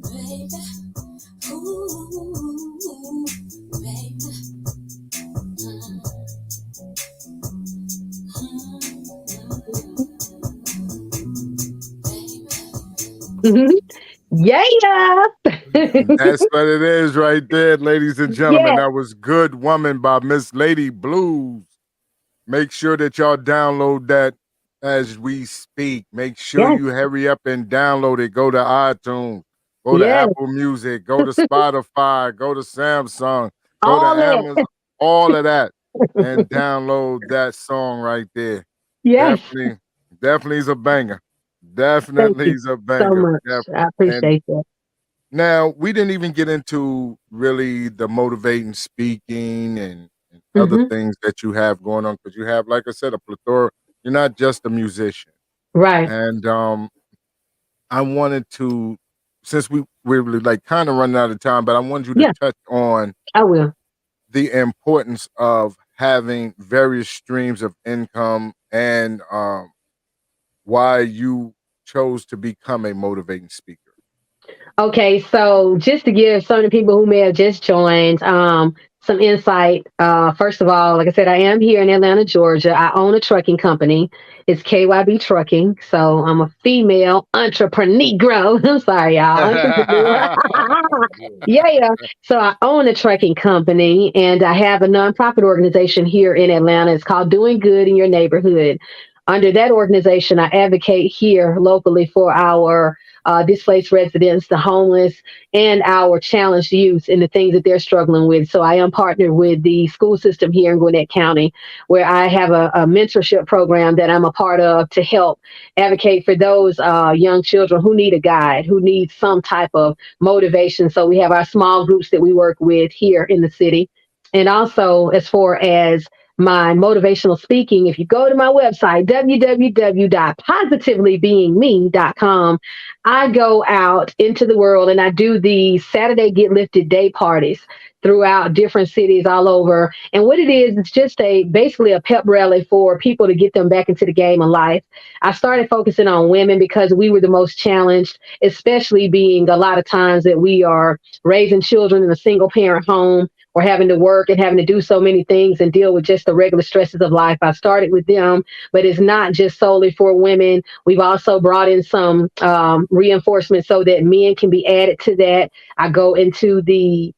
Baby, ooh, baby. Yeah. That's what it is right there, ladies and gentlemen. Yeah. That was Good Woman by Miss Lady Blues. Make sure that y'all download that as we speak. Make sure Yes. you hurry up and download it. Go to iTunes, go to Yes. Apple Music, go to Spotify, go to Samsung, go to All that. Amazon, all of that, and download that song right there. Yes. Definitely is a banger. Thank Definitely you is a so banger. much. I And appreciate that. now we didn't even get into really the motivating speaking and other Hmm. things that you have going on because you have, like I said, a plethora. You're not just a musician, Right. and I wanted to, since we're really like kind of running out of time, but I wanted you to Yeah, touch on I will. the importance of having various streams of income and why you chose to become a motivating speaker. Okay, so just to give some of the people who may have just joined some insight. First of all, like I said, I am here in Atlanta, Georgia. I own a trucking company. It's KYB Trucking. So I'm a female entrepreneur. I'm sorry, y'all. Entrepreneur. Yeah. So I own a trucking company and I have a nonprofit organization here in Atlanta. It's called Doing Good in Your Neighborhood. Under that organization, I advocate here locally for our displaced residents, the homeless, and our challenged youth and the things that they're struggling with. So I am partnered with the school system here in Gwinnett County, where I have a mentorship program that I'm a part of to help advocate for those young children who need a guide, who need some type of motivation. So we have our small groups that we work with here in the city. And also, as far as my motivational speaking, if you go to my website, www.positivelybeingme.com, I go out into the world and I do the Saturday Get Lifted Day parties throughout different cities all over. And what it is, it's just basically a pep rally for people to get them back into the game of life. I started focusing on women because we were the most challenged, especially being a lot of times that we are raising children in a single parent home. or having to work and having to do so many things and deal with just the regular stresses of life. I started with them, but it's not just solely for women. We've also brought in some reinforcement so that men can be added to that. I go into the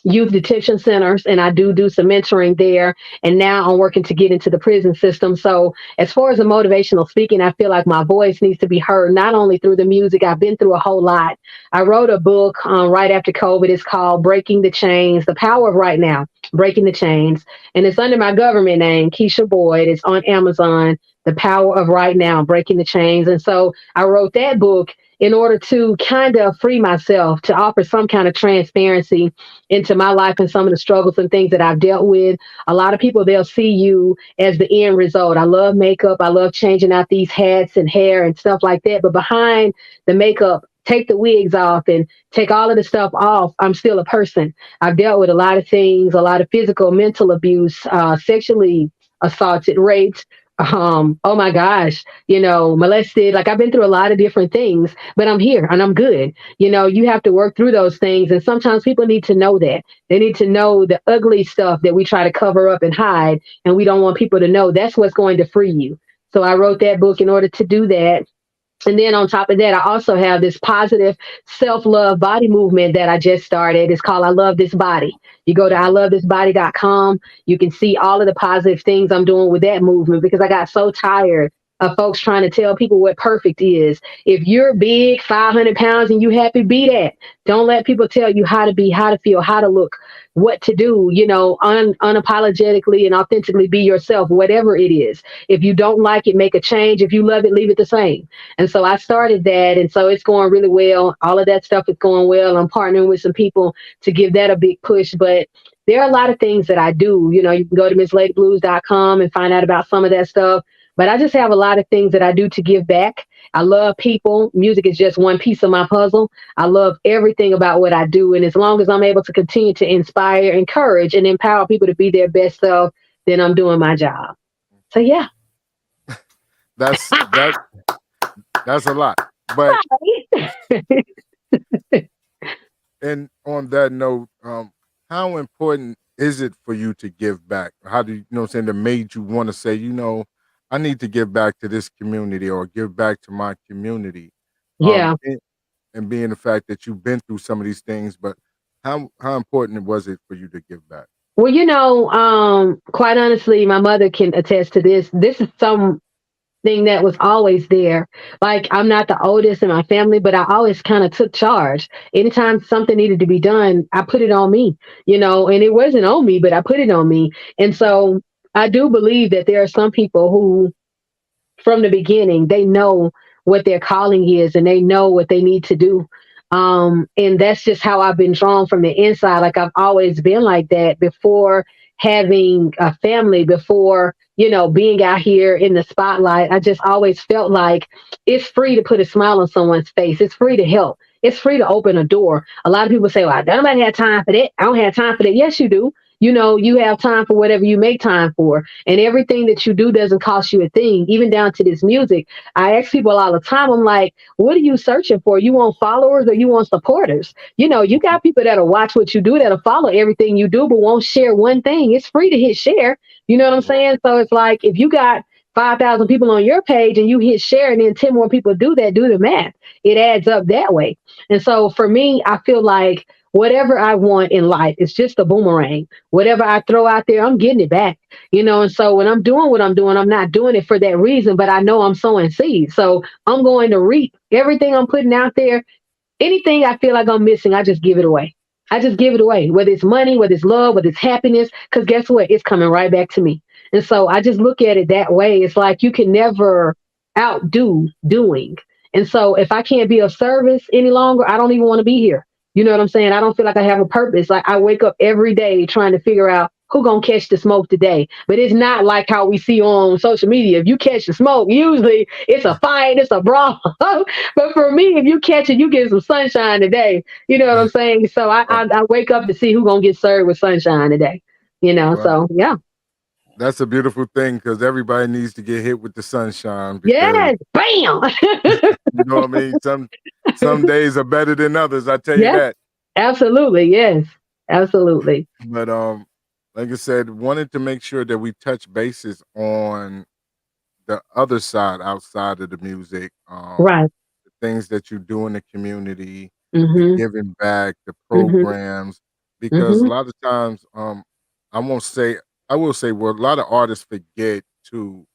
youth detention centers and I do some mentoring there. And now I'm working to get into the prison system. So as far as the motivational speaking, I feel like my voice needs to be heard, not only through the music. I've been through a whole lot. I wrote a book right after COVID. It's called Breaking the Chains, The Power of Right Now, Breaking the Chains. And it's under my government name, Keisha Boyd. It's on Amazon, The Power of Right Now, Breaking the Chains. And so I wrote that book in order to kind of free myself, to offer some kind of transparency into my life and some of the struggles and things that I've dealt with. A lot of people, they'll see you as the end result. I love makeup. I love changing out these hats and hair and stuff like that. But behind the makeup, take the wigs off and take all of the stuff off, I'm still a person. I've dealt with a lot of things, a lot of physical, mental abuse, sexually assaulted, raped, oh my gosh, molested. Like I've been through a lot of different things, but I'm here and I'm good. You have to work through those things. And sometimes people need to know that. They need to know the ugly stuff that we try to cover up and hide. And we don't want people to know. That's what's going to free you. So I wrote that book in order to do that. And then on top of that, I also have this positive self-love body movement that I just started. It's called I Love This Body. You go to ilovethisbody.com. You can see all of the positive things I'm doing with that movement because I got so tired of folks trying to tell people what perfect is. If you're big, 500 pounds, and you happy, be that. Don't let people tell you how to be, how to feel, how to look, what to do, unapologetically and authentically be yourself, whatever it is. If you don't like it, make a change. If you love it, leave it the same. And so I started that. And so it's going really well. All of that stuff is going well. I'm partnering with some people to give that a big push. But there are a lot of things that I do. You can go to MissLadyBlues.com and find out about some of that stuff. But I just have a lot of things that I do to give back. I love people. Music is just one piece of my puzzle. I love everything about what I do. And as long as I'm able to continue to inspire, encourage, and empower people to be their best self, then I'm doing my job. So, yeah. That's a lot. But and on that note, how important is it for you to give back? How do that made you want to say, I need to give back to this community or give back to my community. Yeah. And being the fact that you've been through some of these things, but how important was it for you to give back? Well, quite honestly, my mother can attest to this. This is something that was always there. Like I'm not the oldest in my family, but I always kind of took charge. Anytime something needed to be done, I put it on me, and it wasn't on me, but I put it on me. And so I do believe that there are some people who, from the beginning, they know what their calling is and they know what they need to do. And that's just how I've been drawn from the inside. Like I've always been like that before having a family, before, being out here in the spotlight. I just always felt like it's free to put a smile on someone's face. It's free to help. It's free to open a door. A lot of people say, well, I don't have time for that. I don't have time for that. Yes, you do. You have time for whatever you make time for. And everything that you do doesn't cost you a thing, even down to this music. I ask people all the time, I'm like, what are you searching for? You want followers or you want supporters? You got people that'll watch what you do, that'll follow everything you do, but won't share one thing. It's free to hit share. You know what I'm saying? So it's like, if you got 5,000 people on your page and you hit share and then 10 more people do that, do the math. It adds up that way. And so for me, I feel like whatever I want in life, it's just a boomerang. Whatever I throw out there, I'm getting it back. And so when I'm doing what I'm doing, I'm not doing it for that reason, but I know I'm sowing seeds. So I'm going to reap everything I'm putting out there. Anything I feel like I'm missing, I just give it away. I just give it away, whether it's money, whether it's love, whether it's happiness, because guess what? It's coming right back to me. And so I just look at it that way. It's like you can never outdo doing. And so if I can't be of service any longer, I don't even want to be here. You know what I'm saying? I don't feel like I have a purpose. Like I wake up every day trying to figure out who gonna catch the smoke today. But it's not like how we see on social media. If you catch the smoke, usually it's a fight, it's a brawl. But for me, if you catch it, you get some sunshine today. You know what I'm saying? So I wake up to see who gonna get served with sunshine today. Right. So yeah. That's a beautiful thing because everybody needs to get hit with the sunshine. Yes, bam. You know what I mean? Some days are better than others. I tell you that. Absolutely, yes, Absolutely. But like I said, wanted to make sure that we touch bases on the other side outside of the music, Right. the things that you do in the community, the Mhm. giving back, the Mhm. programs, because a Mhm. lot of times, I won't say, I will say, well, a lot of artists forget to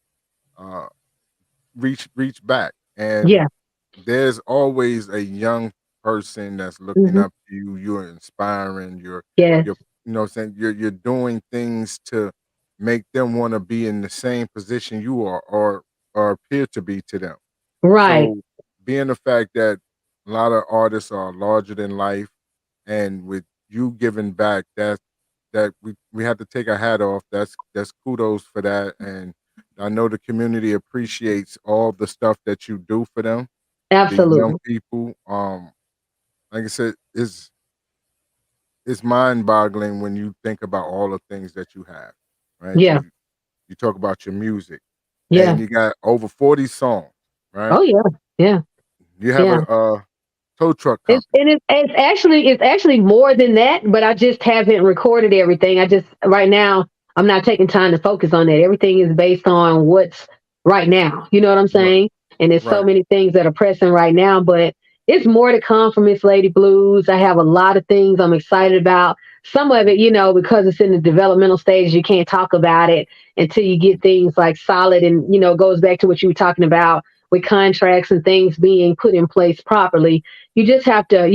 uh, reach back, and Yeah. there's always a young person that's looking Mhm. up to you. You're inspiring. Yes. You're you know what I'm saying, you're doing things to make them want to be in the same position you are, or appear to be to them. Right. So being the fact that a lot of artists are larger than life, and with you giving back, that we have to take our hat off. That's kudos for that, and I know the community appreciates all the stuff that you do for them, the young Absolutely. people. Like I said, it's mind-boggling when you think about all the things that you have, right? Yeah. You talk about your music, and Yeah. you got over 40 songs, right? Oh yeah. Yeah. You have Yeah. a tow truck It's company. and it's actually more than that, but I just haven't recorded everything. I just right now I'm not taking time to focus on that. Everything is based on what's right now. You know what I'm Right, saying? And there's so right. many things that are pressing right now, but it's more to come from Miss Lady Blues. I have a lot of things I'm excited about. Some of it, because it's in the developmental stage, you can't talk about it until you get things like solid and it goes back to what you were talking about with contracts and things being put in place properly. You just have to,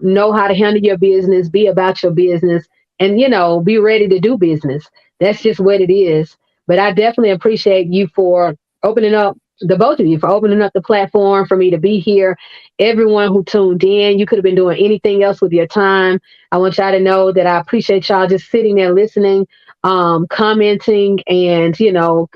know how to handle your business, be about your business, and, be ready to do business. That's just what it is. But I definitely appreciate you for opening up, the both of you, for opening up the platform for me to be here. Everyone who tuned in, you could have been doing anything else with your time. I want y'all to know that I appreciate y'all just sitting there listening, commenting, and,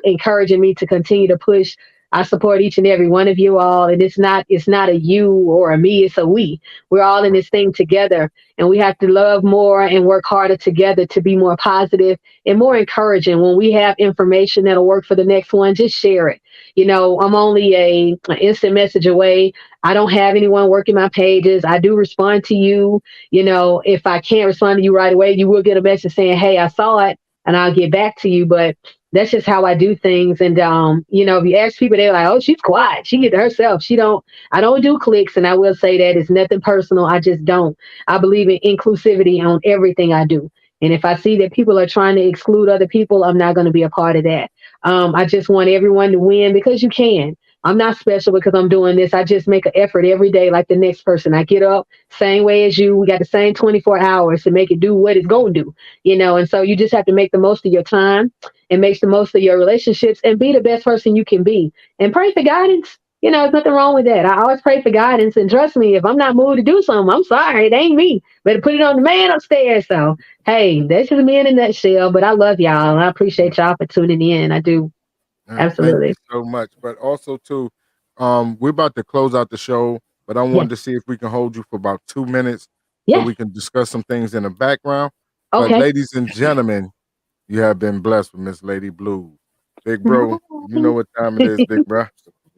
encouraging me to continue to push. I support each and every one of you all, and it's not a you or a me, it's a we. We're all in this thing together, and we have to love more and work harder together to be more positive and more encouraging. When we have information that'll work for the next one, just share it. I'm only an instant message away. I don't have anyone working my pages. I do respond to you. If I can't respond to you right away, you will get a message saying, "Hey, I saw it," and I'll get back to you. But that's just how I do things. And if you ask people, they're like, "Oh, she's quiet. She get to herself. She don't." I don't do clicks, and I will say that it's nothing personal. I just don't. I believe in inclusivity on everything I do. And if I see that people are trying to exclude other people, I'm not going to be a part of that. I just want everyone to win because you can. I'm not special because I'm doing this. I just make an effort every day, like the next person. I get up same way as you. We got the same 24 hours to make it do what it's going to do, And so you just have to make the most of your time and make the most of your relationships and be the best person you can be. And pray for guidance. There's nothing wrong with that. I always pray for guidance. And trust me, if I'm not moved to do something, I'm sorry. It ain't me. Better put it on the man upstairs. So, hey, that's just me in a nutshell. But I love y'all. And I appreciate y'all for tuning in. I do. All right, thank you Absolutely. so much. But also too, we're about to close out the show, but I Yeah. wanted to see if we can hold you for about 2 minutes so Yes. we can discuss some things in the background. But Okay. ladies and gentlemen, you have been blessed with Miss Lady Blue. Big bro, you know what time it is, big bro.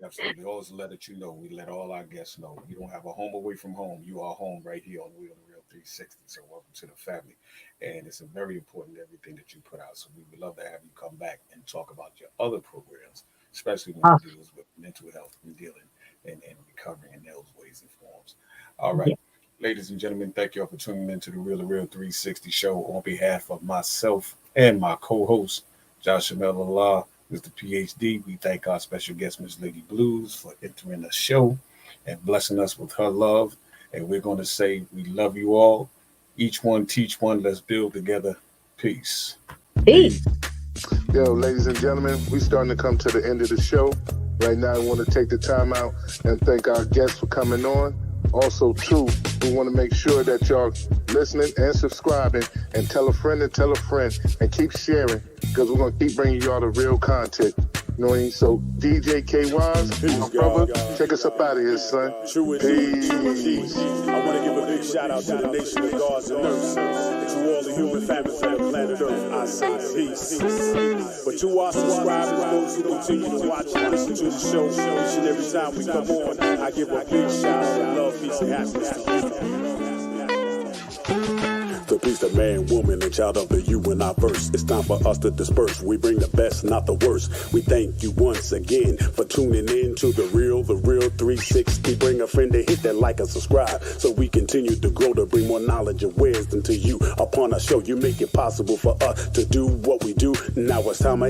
Absolutely. Always let you know. We let all our guests know. You don't have a home away from home. You are home right here on Real to Real 360. So welcome to the family. And it's a very important everything that you put out. So we would love to have you come back and talk about your other programs, especially when it Awesome. deals with mental health and dealing and recovering in those ways and forms. All right. Yeah. Ladies and gentlemen, thank you all for tuning in to the Real to Real 360 show on behalf of myself and my co-host, Joshua Allah, Mr. PhD. We thank our special guest, Miss Lady Blues, for entering the show and blessing us with her love. And we're going to say we love you all. Each one teach one. Let's build together. Peace. Peace. Yo, ladies and gentlemen, we starting to come to the end of the show. Right now, I want to take the time out and thank our guests for coming on. Also, too, we want to make sure that y'all listening and subscribing and tell a friend and keep sharing because we're going to keep bringing y'all the real content. You know what I mean? So, DJ K-Wise, my brother, take us up out of here, son. True Peace. I want to give a big shout out to the nation of gods and nurses, to all the human families on the planet Earth. I say peace. But to our subscribers, those who continue to watch and listen to the show each and every time we come on, I give a big shout out of love, peace, and happiness to you. So peace the man, woman, and child of the you in our verse. It's time for us to disperse. We bring the best, not the worst. We thank you once again for tuning in to the Real 360. Bring a friend to hit that like and subscribe so we continue to grow to bring more knowledge and wisdom to you upon our show. You make it possible for us to do what we do. Now it's time